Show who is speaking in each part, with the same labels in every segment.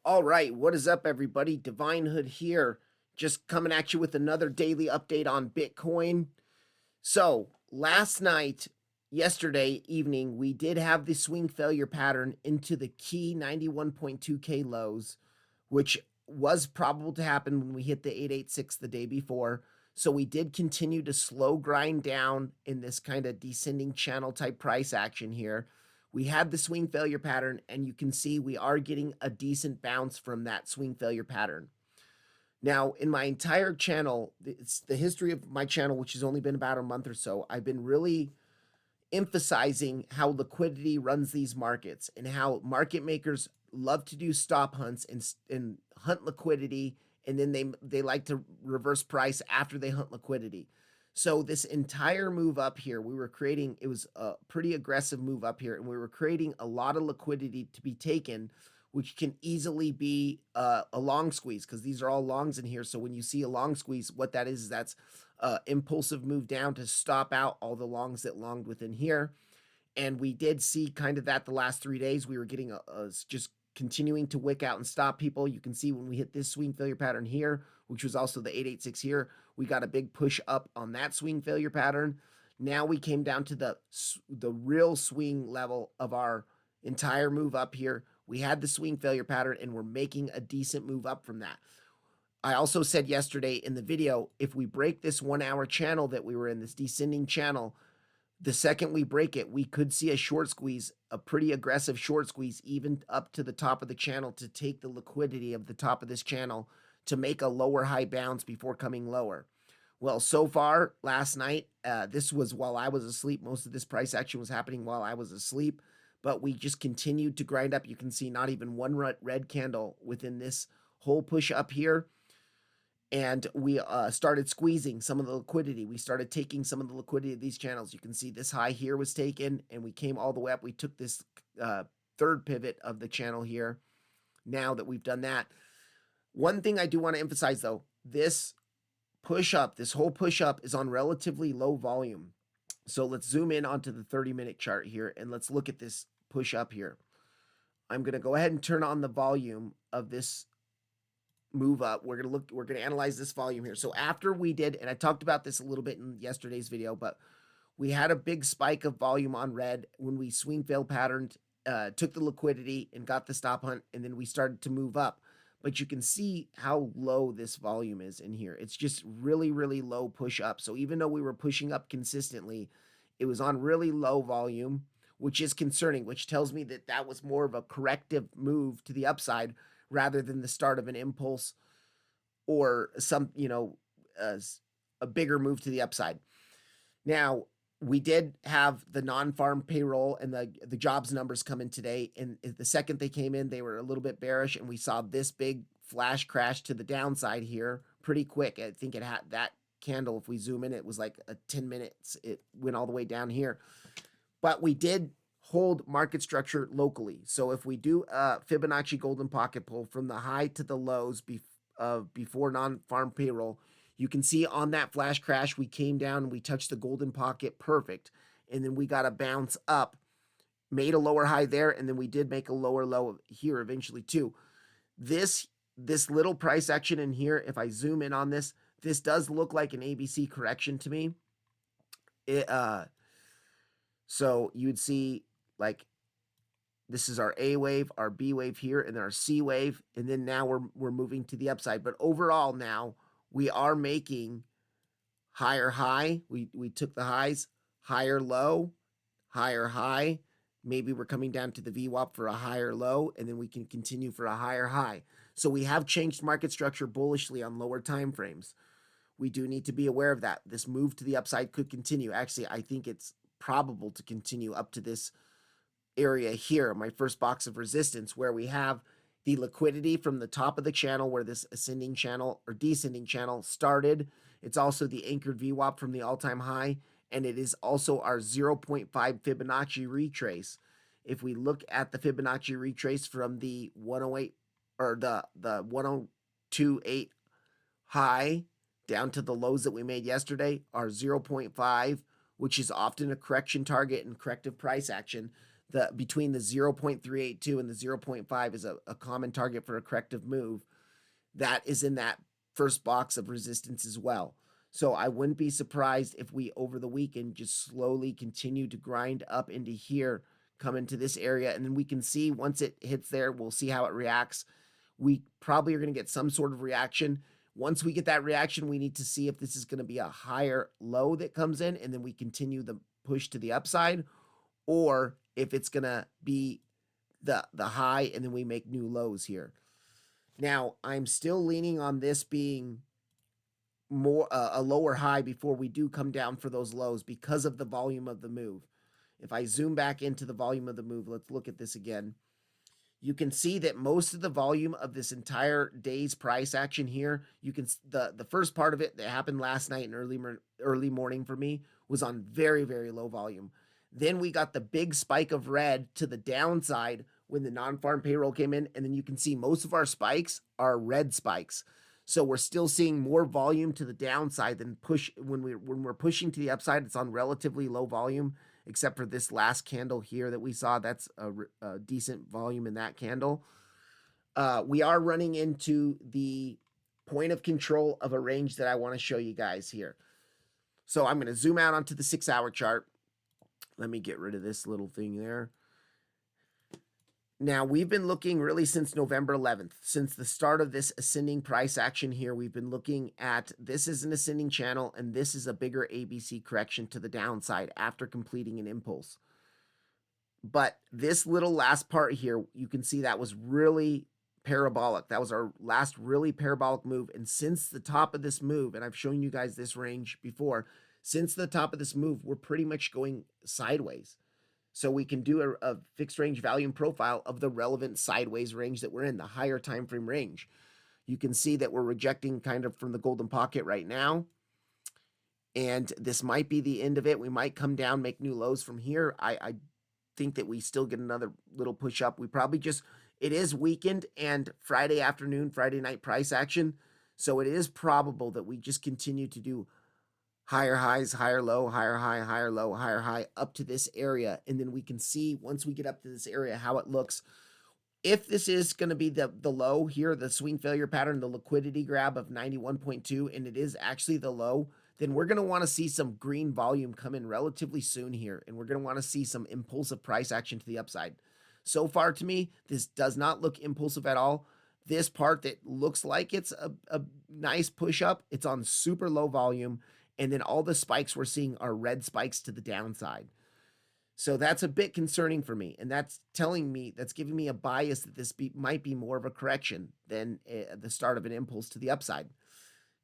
Speaker 1: All right, what is up, everybody? Divine Hood here, just coming at you with another daily update on Bitcoin. So, last night, yesterday evening, we did have the swing failure pattern into the key 91.2K lows, which was probable to happen when we hit the 886 the day before. So, we did continue to slow grind down in this kind of descending channel type price action here. We had the swing failure pattern, and you can see we are getting a decent bounce from that swing failure pattern. Now, in my entire channel, it's the history of my channel, which has only been about a month or so, I've been really emphasizing how liquidity runs these markets and how market makers love to do stop hunts and hunt liquidity, and then they like to reverse price after they hunt liquidity. So this entire move up here, we were creating, it was a pretty aggressive move up here, and we were creating a lot of liquidity to be taken, which can easily be a long squeeze because these are all longs in here. So when you see a long squeeze, what that is that's impulsive move down to stop out all the longs that longed within here. And we did see kind of that the last 3 days. We were getting just continuing to wick out and stop people. You can see when we hit this swing failure pattern here, which was also the 886 here, we got a big push up on that swing failure pattern. Now we came down to the real swing level of our entire move up here. We had the swing failure pattern, and we're making a decent move up from that. I also said yesterday in the video, if we break this 1 hour channel that we were in, this descending channel, the second we break it, we could see a short squeeze, a pretty aggressive short squeeze, even up to the top of the channel to take the liquidity of the top of this channel to make a lower high bounce before coming lower. Well, so far last night, this was while I was asleep. Most of this price action was happening while I was asleep, but we just continued to grind up. You can see not even one red candle within this whole push up here. And we started squeezing some of the liquidity. We started taking some of the liquidity of these channels. You can see this high here was taken, and we came all the way up. We took this third pivot of the channel here. Now that we've done that, one thing I do want to emphasize, though, this push up, this whole push up is on relatively low volume. So let's zoom in onto the 30-minute chart here, and let's look at this push up here. I'm going to go ahead and turn on the volume of this move up. We're going to analyze this volume here. So after we did, and I talked about this a little bit in yesterday's video, but we had a big spike of volume on red when we swing fail patterned, took the liquidity and got the stop hunt, and then we started to move up. But you can see how low this volume is in here. It's just really, really low push up. So even though we were pushing up consistently, it was on really low volume, which is concerning, which tells me that that was more of a corrective move to the upside rather than the start of an impulse or some, a bigger move to the upside. Now, we did have the non-farm payroll and the jobs numbers come in today. And the second they came in, they were a little bit bearish, and we saw this big flash crash to the downside here pretty quick. I think it had that candle. If we zoom in, it was like 10 minutes. It went all the way down here. But we did hold market structure locally. So if we do a Fibonacci golden pocket pull from the high to the lows before non-farm payroll, you can see on that flash crash, we came down and we touched the golden pocket perfect. And then we got a bounce up, made a lower high there, and then we did make a lower low here eventually too. This little price action in here, if I zoom in on this, this does look like an ABC correction to me. So you'd see like this is our A wave, our B wave here, and then our C wave, and then now we're moving to the upside. But overall now we are making higher high. We took the highs, higher low, higher high. Maybe we're coming down to the VWAP for a higher low, and then we can continue for a higher high. So we have changed market structure bullishly on lower time frames. We do need to be aware of that. This move to the upside could continue. Actually, I think it's probable to continue up to this area here, my first box of resistance, where we have the liquidity from the top of the channel where this ascending channel or descending channel started. It's also the anchored VWAP from the all-time high, and it is also our 0.5 Fibonacci retrace. If we look at the Fibonacci retrace from the 108 or the 1028 high down to the lows that we made yesterday, our 0.5, which is often a correction target and corrective price action, The between the 0.382 and the 0.5 is a common target for a corrective move. That is in that first box of resistance as well. So I wouldn't be surprised if we over the weekend just slowly continue to grind up into here, come into this area, and then we can see once it hits there, we'll see how it reacts. We probably are going to get some sort of reaction. Once we get that reaction, we need to see if this is going to be a higher low that comes in, and then we continue the push to the upside, or if it's going to be the high and then we make new lows here. Now, I'm still leaning on this being more a lower high before we do come down for those lows because of the volume of the move. If I zoom back into the volume of the move, let's look at this again. You can see that most of the volume of this entire day's price action here, you can the first part of it that happened last night and early morning for me was on very, very low volume. Then we got the big spike of red to the downside when the non-farm payroll came in, and then you can see most of our spikes are red spikes. So we're still seeing more volume to the downside than push when we're pushing to the upside. It's on relatively low volume, except for this last candle here that we saw. That's a decent volume in that candle. We are running into the point of control of a range that I want to show you guys here. So I'm going to zoom out onto the 6-hour chart. Let me get rid of this little thing there. Now, we've been looking really since November 11th, since the start of this ascending price action here, we've been looking at this is an ascending channel, and this is a bigger ABC correction to the downside after completing an impulse. But this little last part here, you can see that was really parabolic. That was our last really parabolic move. And since the top of this move, and I've shown you guys this range before, since the top of this move, we're pretty much going sideways. So we can do a fixed range volume profile of the relevant sideways range that we're in, the higher time frame range. You can see that we're rejecting kind of from the golden pocket right now. And this might be the end of it. We might come down, make new lows from here. I think that we still get another little push up. We probably just, it is weekend and Friday afternoon, Friday night price action. So it is probable that we just continue to do higher highs, higher low, higher high, higher low, higher high, up to this area. And then we can see once we get up to this area how it looks. If this is going to be the low here, the swing failure pattern, the liquidity grab of 91.2, and it is actually the low, then we're going to want to see some green volume come in relatively soon here. And we're going to want to see some impulsive price action to the upside. So far to me, this does not look impulsive at all. This part that looks like it's a nice push up, it's on super low volume. And then all the spikes we're seeing are red spikes to the downside. So that's a bit concerning for me. And that's telling me, that's giving me a bias that this might be more of a correction than the start of an impulse to the upside.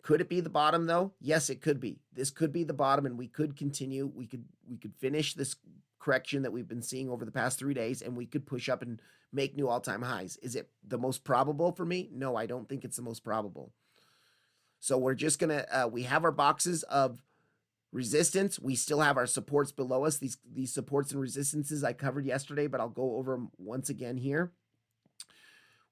Speaker 1: Could it be the bottom though? Yes, it could be. This could be the bottom and we could continue. We could finish this correction that we've been seeing over the past 3 days and we could push up and make new all-time highs. Is it the most probable for me? No, I don't think it's the most probable. So we're just going to, we have our boxes of resistance. We still have our supports below us. These supports and resistances I covered yesterday, but I'll go over them once again here.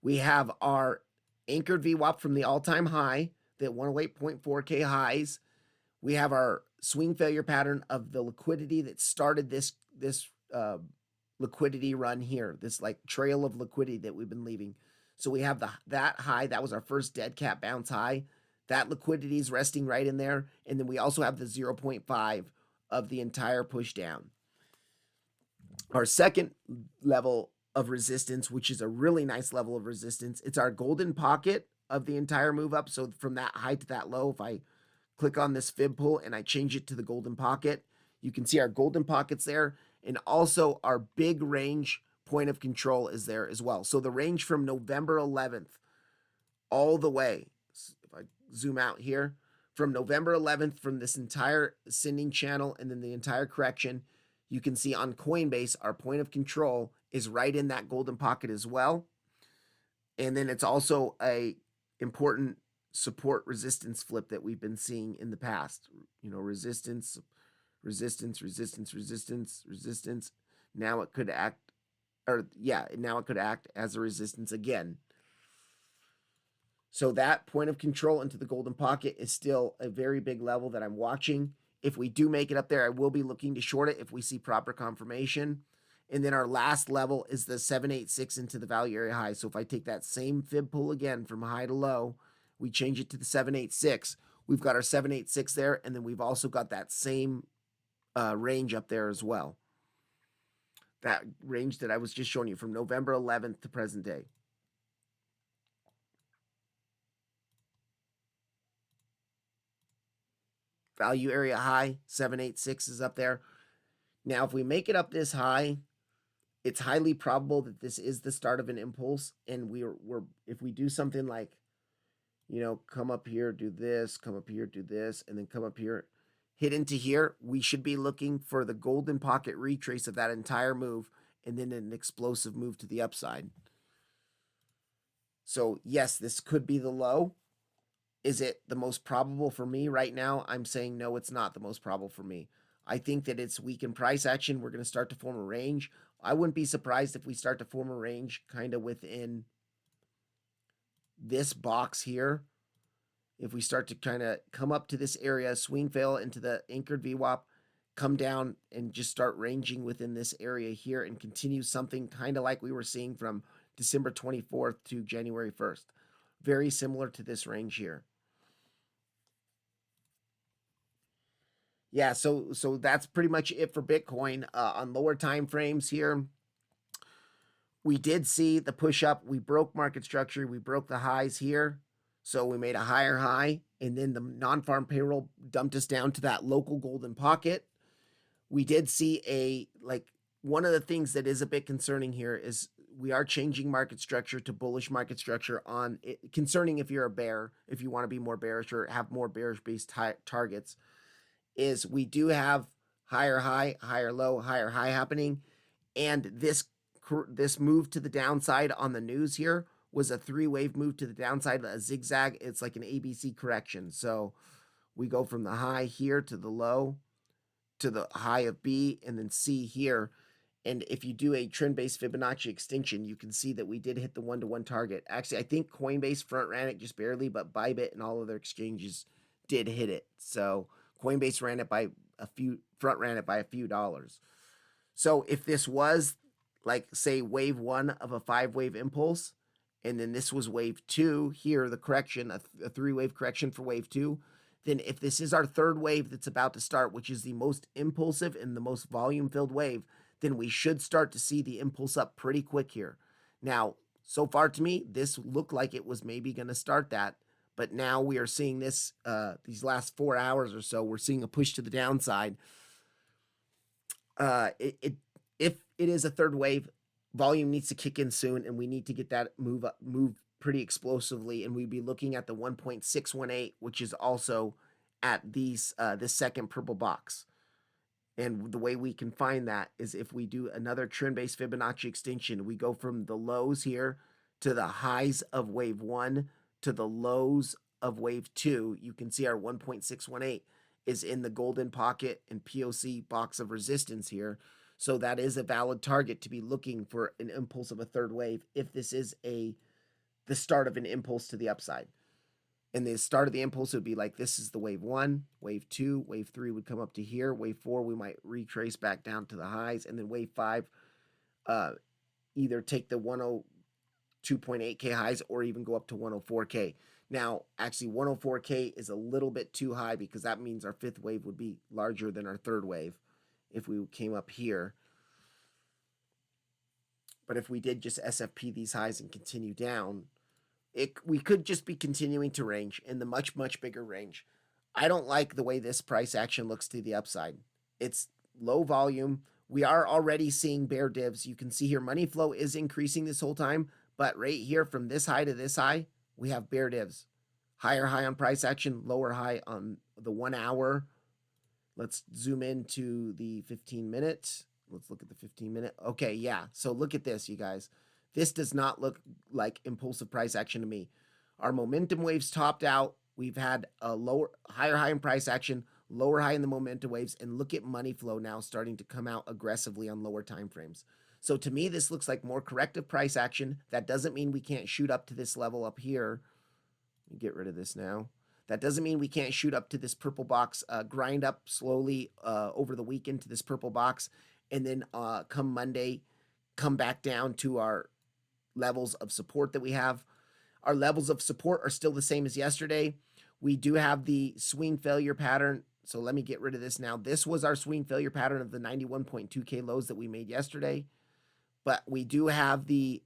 Speaker 1: We have our anchored VWAP from the all-time high, the 108.4K highs. We have our swing failure pattern of the liquidity that started this liquidity run here, this like trail of liquidity that we've been leaving. So we have that high. That was our first dead cat bounce high. That liquidity is resting right in there. And then we also have the 0.5 of the entire push down. Our second level of resistance, which is a really nice level of resistance, it's our golden pocket of the entire move up. So from that high to that low, if I click on this fib pull and I change it to the golden pocket, you can see our golden pockets there. And also our big range point of control is there as well. So the range from November 11th all the way, if I zoom out here, from November 11th, from this entire ascending channel and then the entire correction, you can see on Coinbase, our point of control is right in that golden pocket as well. And then it's also a important support resistance flip that we've been seeing in the past. You know, resistance, resistance, resistance, resistance, resistance. Now it could act, or yeah, now it could act as a resistance again. So that point of control into the golden pocket is still a very big level that I'm watching. If we do make it up there, I will be looking to short it if we see proper confirmation. And then our last level is the 786 into the value area high. So if I take that same fib pull again from high to low, we change it to the 786. We've got our 786 there, and then we've also got that same range up there as well. That range that I was just showing you from November 11th to present day. Value area high, 786 is up there. Now, if we make it up this high, it's highly probable that this is the start of an impulse. And we're if we do something like, come up here, do this, come up here, do this, and then come up here, hit into here, we should be looking for the golden pocket retrace of that entire move and then an explosive move to the upside. So yes, this could be the low. Is it the most probable for me right now? I'm saying no, it's not the most probable for me. I think that it's weak in price action. We're going to start to form a range. I wouldn't be surprised if we start to form a range kind of within this box here. If we start to kind of come up to this area, swing fail into the anchored VWAP, come down and just start ranging within this area here and continue something kind of like we were seeing from December 24th to January 1st. Very similar to this range here. Yeah, so that's pretty much it for Bitcoin. On lower time frames here, we did see the push up. We broke market structure. We broke the highs here. So we made a higher high, and then the non-farm payroll dumped us down to that local golden pocket. We did see one of the things that is a bit concerning here is we are changing market structure to bullish market structure on it, concerning if you're a bear, if you want to be more bearish or have more bearish based targets, is we do have higher high, higher low, higher high happening. And this move to the downside on the news here was a three-wave move to the downside, a zigzag. It's like an ABC correction. So we go from the high here to the low to the high of B and then C here. And if you do a trend-based Fibonacci extinction, you can see that we did hit the one-to-one target. Actually, I think Coinbase front ran it just barely, but Bybit and all other exchanges did hit it. So Coinbase ran it by a few dollars. So if this was like, say, wave one of a 5-wave impulse, and then this was wave two here, the correction, a 3-wave correction for wave two, then if this is our third wave that's about to start, which is the most impulsive and the most volume-filled wave, then we should start to see the impulse up pretty quick here. Now, so far to me, this looked like it was maybe going to start that, but now we are seeing this, these last 4 hours or so, we're seeing a push to the downside. If it is a third wave, volume needs to kick in soon, and we need to get that move pretty explosively, and we'd be looking at the 1.618, which is also at this second purple box. And the way we can find that is if we do another trend-based Fibonacci extension, we go from the lows here to the highs of wave one to the lows of wave two. You can see our 1.618 is in the golden pocket and POC box of resistance here. So that is a valid target to be looking for an impulse of a third wave if this is the start of an impulse to the upside. And the start of the impulse would be like, this is the wave one, wave two, wave three would come up to here. Wave four, we might retrace back down to the highs. And then wave five, either take the 102.8K highs or even go up to 104K. Now, actually 104K is a little bit too high because that means our fifth wave would be larger than our third wave if we came up here. But if we did just SFP these highs and continue down, we could just be continuing to range in the much, much bigger range. I don't like the way this price action looks to the upside. It's low volume. We are already seeing bear divs. You can see here money flow is increasing this whole time, but right here from this high to this high, we have bear divs. Higher high on price action, lower high on the 1 hour. Let's zoom into the 15 minutes. Let's look at the 15-minute. Okay, yeah. So look at this, you guys. This does not look like impulsive price action to me. Our momentum waves topped out. We've had a higher high in price action, lower high in the momentum waves, and look at money flow now starting to come out aggressively on lower time frames. So to me, this looks like more corrective price action. That doesn't mean we can't shoot up to this level up here. Let me get rid of this now. That doesn't mean we can't shoot up to this purple box, grind up slowly over the weekend to this purple box, and then come Monday, come back down to our levels of support that we have. Our levels of support are still the same as yesterday. We do have the swing failure pattern. So let me get rid of this now. This was our swing failure pattern of the 91.2K lows that we made yesterday. But we do have the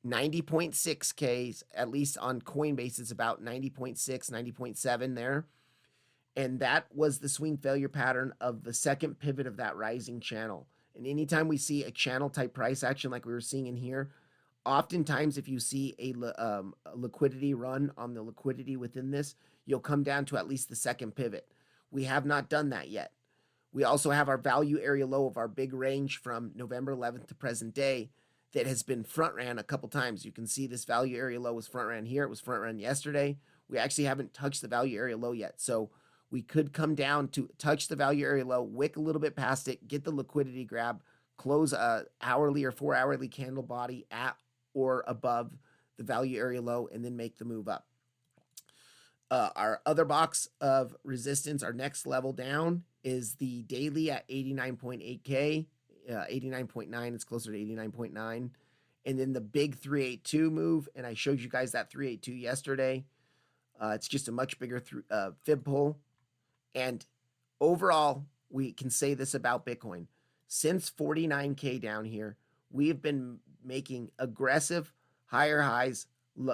Speaker 1: 90.6Ks, at least on Coinbase, it's about 90.6, 90.7 there. And that was the swing failure pattern of the second pivot of that rising channel. And anytime we see a channel type price action like we were seeing in here, oftentimes if you see a liquidity run on the liquidity within this, you'll come down to at least the second pivot. We have not done that yet. We also have our value area low of our big range from November 11th to present day that has been front ran a couple times. You can see this value area low was front ran here. It was front ran yesterday. We actually haven't touched the value area low yet. So we could come down to touch the value area low, wick a little bit past it, get the liquidity grab, close a hourly or 4 hourly candle body at or above the value area low, and then make the move up. Our other box of resistance, our next level down, is the daily at 89.8K, 89.9, it's closer to 89.9. And then the big 382 move, and I showed you guys that 382 yesterday. It's just a much bigger fib pull. And overall, we can say this about Bitcoin. Since 49K down here, we have been making aggressive higher highs,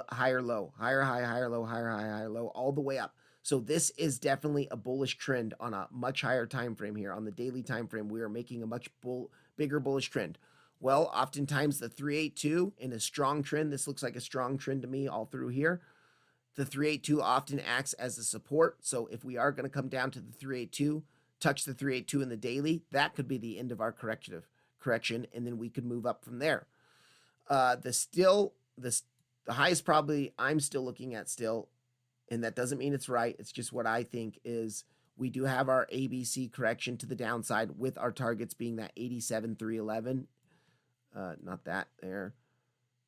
Speaker 1: higher low, higher high, higher low, higher high, higher low, all the way up. So this is definitely a bullish trend on a much higher time frame here. On the daily time frame, we are making a much bigger bullish trend. Well, oftentimes the 382 in a strong trend, this looks like a strong trend to me all through here. The 382 often acts as a support. So if we are going to come down to the 382, touch the 382 in the daily, that could be the end of our correction, and then we could move up from there. The highest probably I'm still looking at still, and that doesn't mean it's right. It's just what I think is we do have our ABC correction to the downside with our targets being that 87,311. Not that there.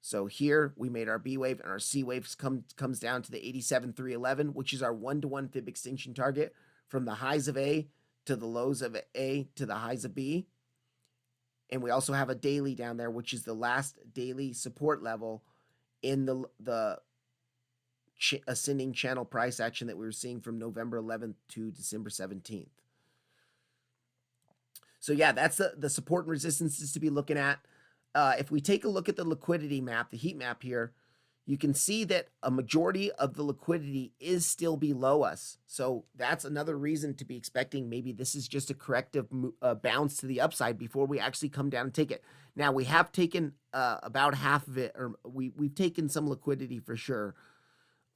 Speaker 1: So here we made our B wave, and our C wave comes down to the 87,311, which is our 1-to-1 fib extinction target from the highs of A to the lows of A to the highs of B. And we also have a daily down there, which is the last daily support level in the ascending channel price action that we were seeing from November 11th to December 17th. So yeah, that's the support and resistances to be looking at. If we take a look at the liquidity map, the heat map here, you can see that a majority of the liquidity is still below us. So that's another reason to be expecting maybe this is just a corrective bounce to the upside before we actually come down and take it. Now, we have taken about half of it, or we've taken some liquidity for sure.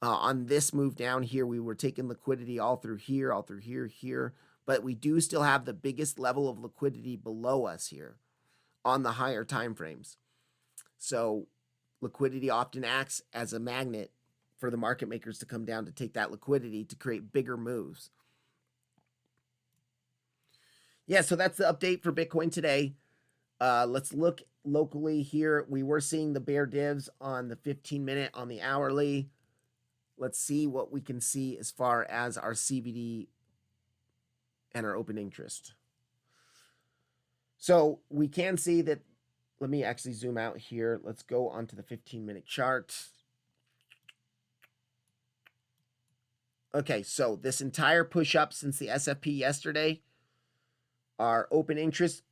Speaker 1: On this move down here, we were taking liquidity all through here, here. But we do still have the biggest level of liquidity below us here on the higher time frames. So liquidity often acts as a magnet for the market makers to come down to take that liquidity to create bigger moves. Yeah, so that's the update for Bitcoin today. Let's look locally here. We were seeing the bear divs on the 15-minute, on the hourly. Let's see what we can see as far as our CBD and our open interest. So we can see that. Let me actually zoom out here. Let's go onto the 15-minute chart. Okay, so this entire push up since the SFP yesterday, our open interest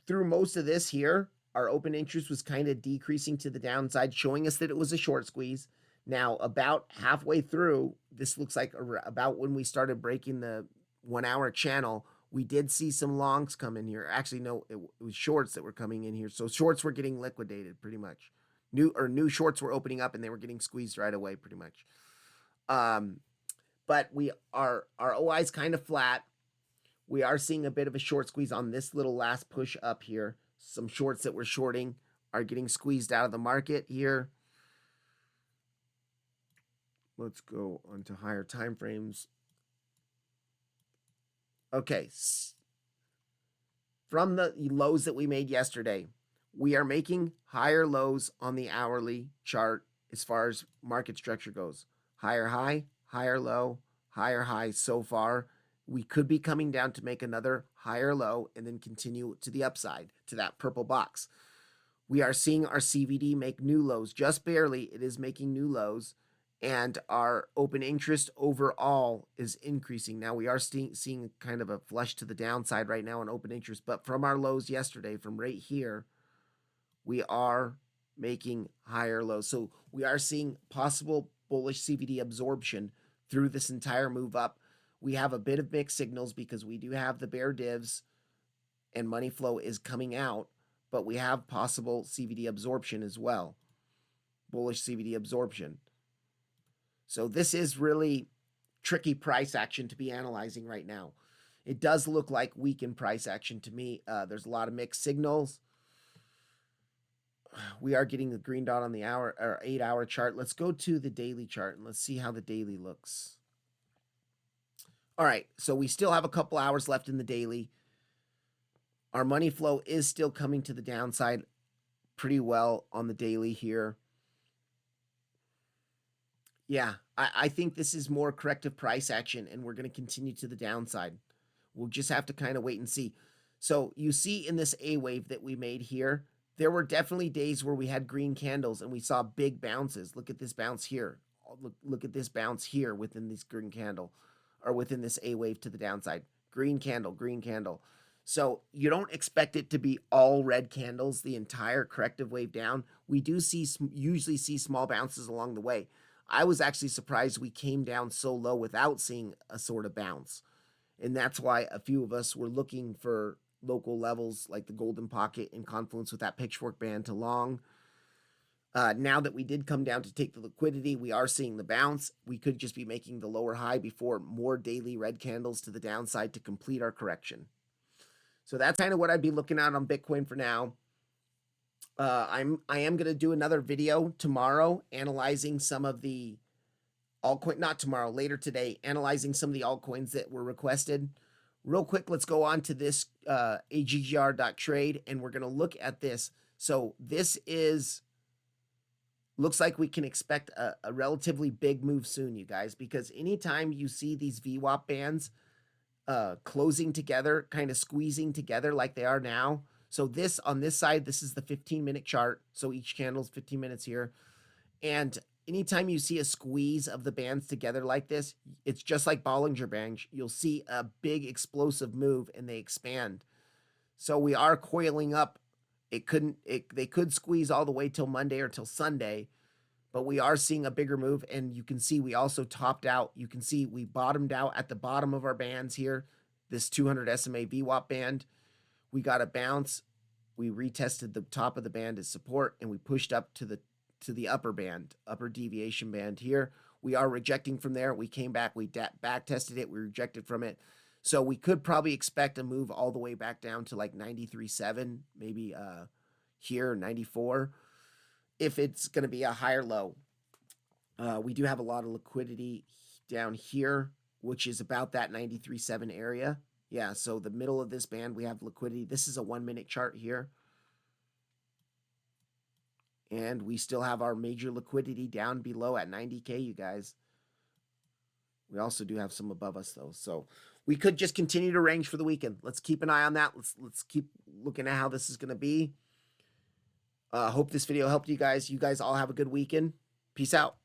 Speaker 1: through most of this here, our open interest was kind of decreasing to the downside, showing us that it was a short squeeze. Now, about halfway through, this looks like about when we started breaking the 1 hour channel, we did see some longs come in here. Actually, no, it was shorts that were coming in here. So shorts were getting liquidated pretty much. New shorts were opening up and they were getting squeezed right away pretty much. But our OI is kind of flat. We are seeing a bit of a short squeeze on this little last push up here. Some shorts that we're shorting are getting squeezed out of the market here. Let's go on to higher time frames. Okay, from the lows that we made yesterday, we are making higher lows on the hourly chart as far as market structure goes. Higher high, higher low, higher high so far. We could be coming down to make another higher low and then continue to the upside to that purple box. We are seeing our CVD make new lows, just barely. It is making new lows, and our open interest overall is increasing. Now we are seeing kind of a flush to the downside right now in open interest, but from our lows yesterday, from right here, we are making higher lows. So we are seeing possible bullish CVD absorption through this entire move up. We have a bit of mixed signals because we do have the bear divs and money flow is coming out, but we have possible CVD absorption as well. Bullish CVD absorption. So this is really tricky price action to be analyzing right now. It does look like weakened price action to me. There's a lot of mixed signals. We are getting the green dot on the hour or 8-hour chart. Let's go to the daily chart and let's see how the daily looks. All right, so we still have a couple hours left in the daily. Our money flow is still coming to the downside pretty well on the daily here. Yeah, I think this is more corrective price action, and we're going to continue to the downside. We'll just have to kind of wait and see. So you see in this A wave that we made here, there were definitely days where we had green candles and we saw big bounces. Look at this bounce here. Look at this bounce here within this green candle, or within this A wave to the downside. Green candle, green candle. So you don't expect it to be all red candles the entire corrective wave down. We do usually see small bounces along the way. I was actually surprised we came down so low without seeing a sort of bounce. And that's why a few of us were looking for local levels like the golden pocket in confluence with that pitchfork band to long. Now that we did come down to take the liquidity, we are seeing the bounce. We could just be making the lower high before more daily red candles to the downside to complete our correction. So that's kind of what I'd be looking at on Bitcoin for now. I am going to do another video tomorrow analyzing some of the altcoin, not tomorrow, later today, analyzing some of the altcoins that were requested. Real quick, let's go on to this aggr.trade, and we're going to look at this. So this looks like we can expect a relatively big move soon, you guys, because anytime you see these VWAP bands closing together, kind of squeezing together like they are now. So this on this side, this is the 15-minute chart. So each candle is 15 minutes here. And anytime you see a squeeze of the bands together like this, it's just like Bollinger Bands. You'll see a big explosive move and they expand. So we are coiling up. They could squeeze all the way till Monday or till Sunday, but we are seeing a bigger move. And you can see we also topped out. You can see we bottomed out at the bottom of our bands here, this 200 SMA VWAP band. We got a bounce. We retested the top of the band as support, and we pushed up to the upper band, upper deviation band here. We are rejecting from there. We came back. We back tested it. We rejected from it. So we could probably expect a move all the way back down to like 93.7, maybe here 94, if it's going to be a higher low. We do have a lot of liquidity down here, which is about that 93.7 area. Yeah, so the middle of this band, we have liquidity. This is a 1-minute chart here. And we still have our major liquidity down below at 90K, you guys. We also do have some above us, though. So we could just continue to range for the weekend. Let's keep an eye on that. Let's keep looking at how this is going to be. Hope this video helped you guys. You guys all have a good weekend. Peace out.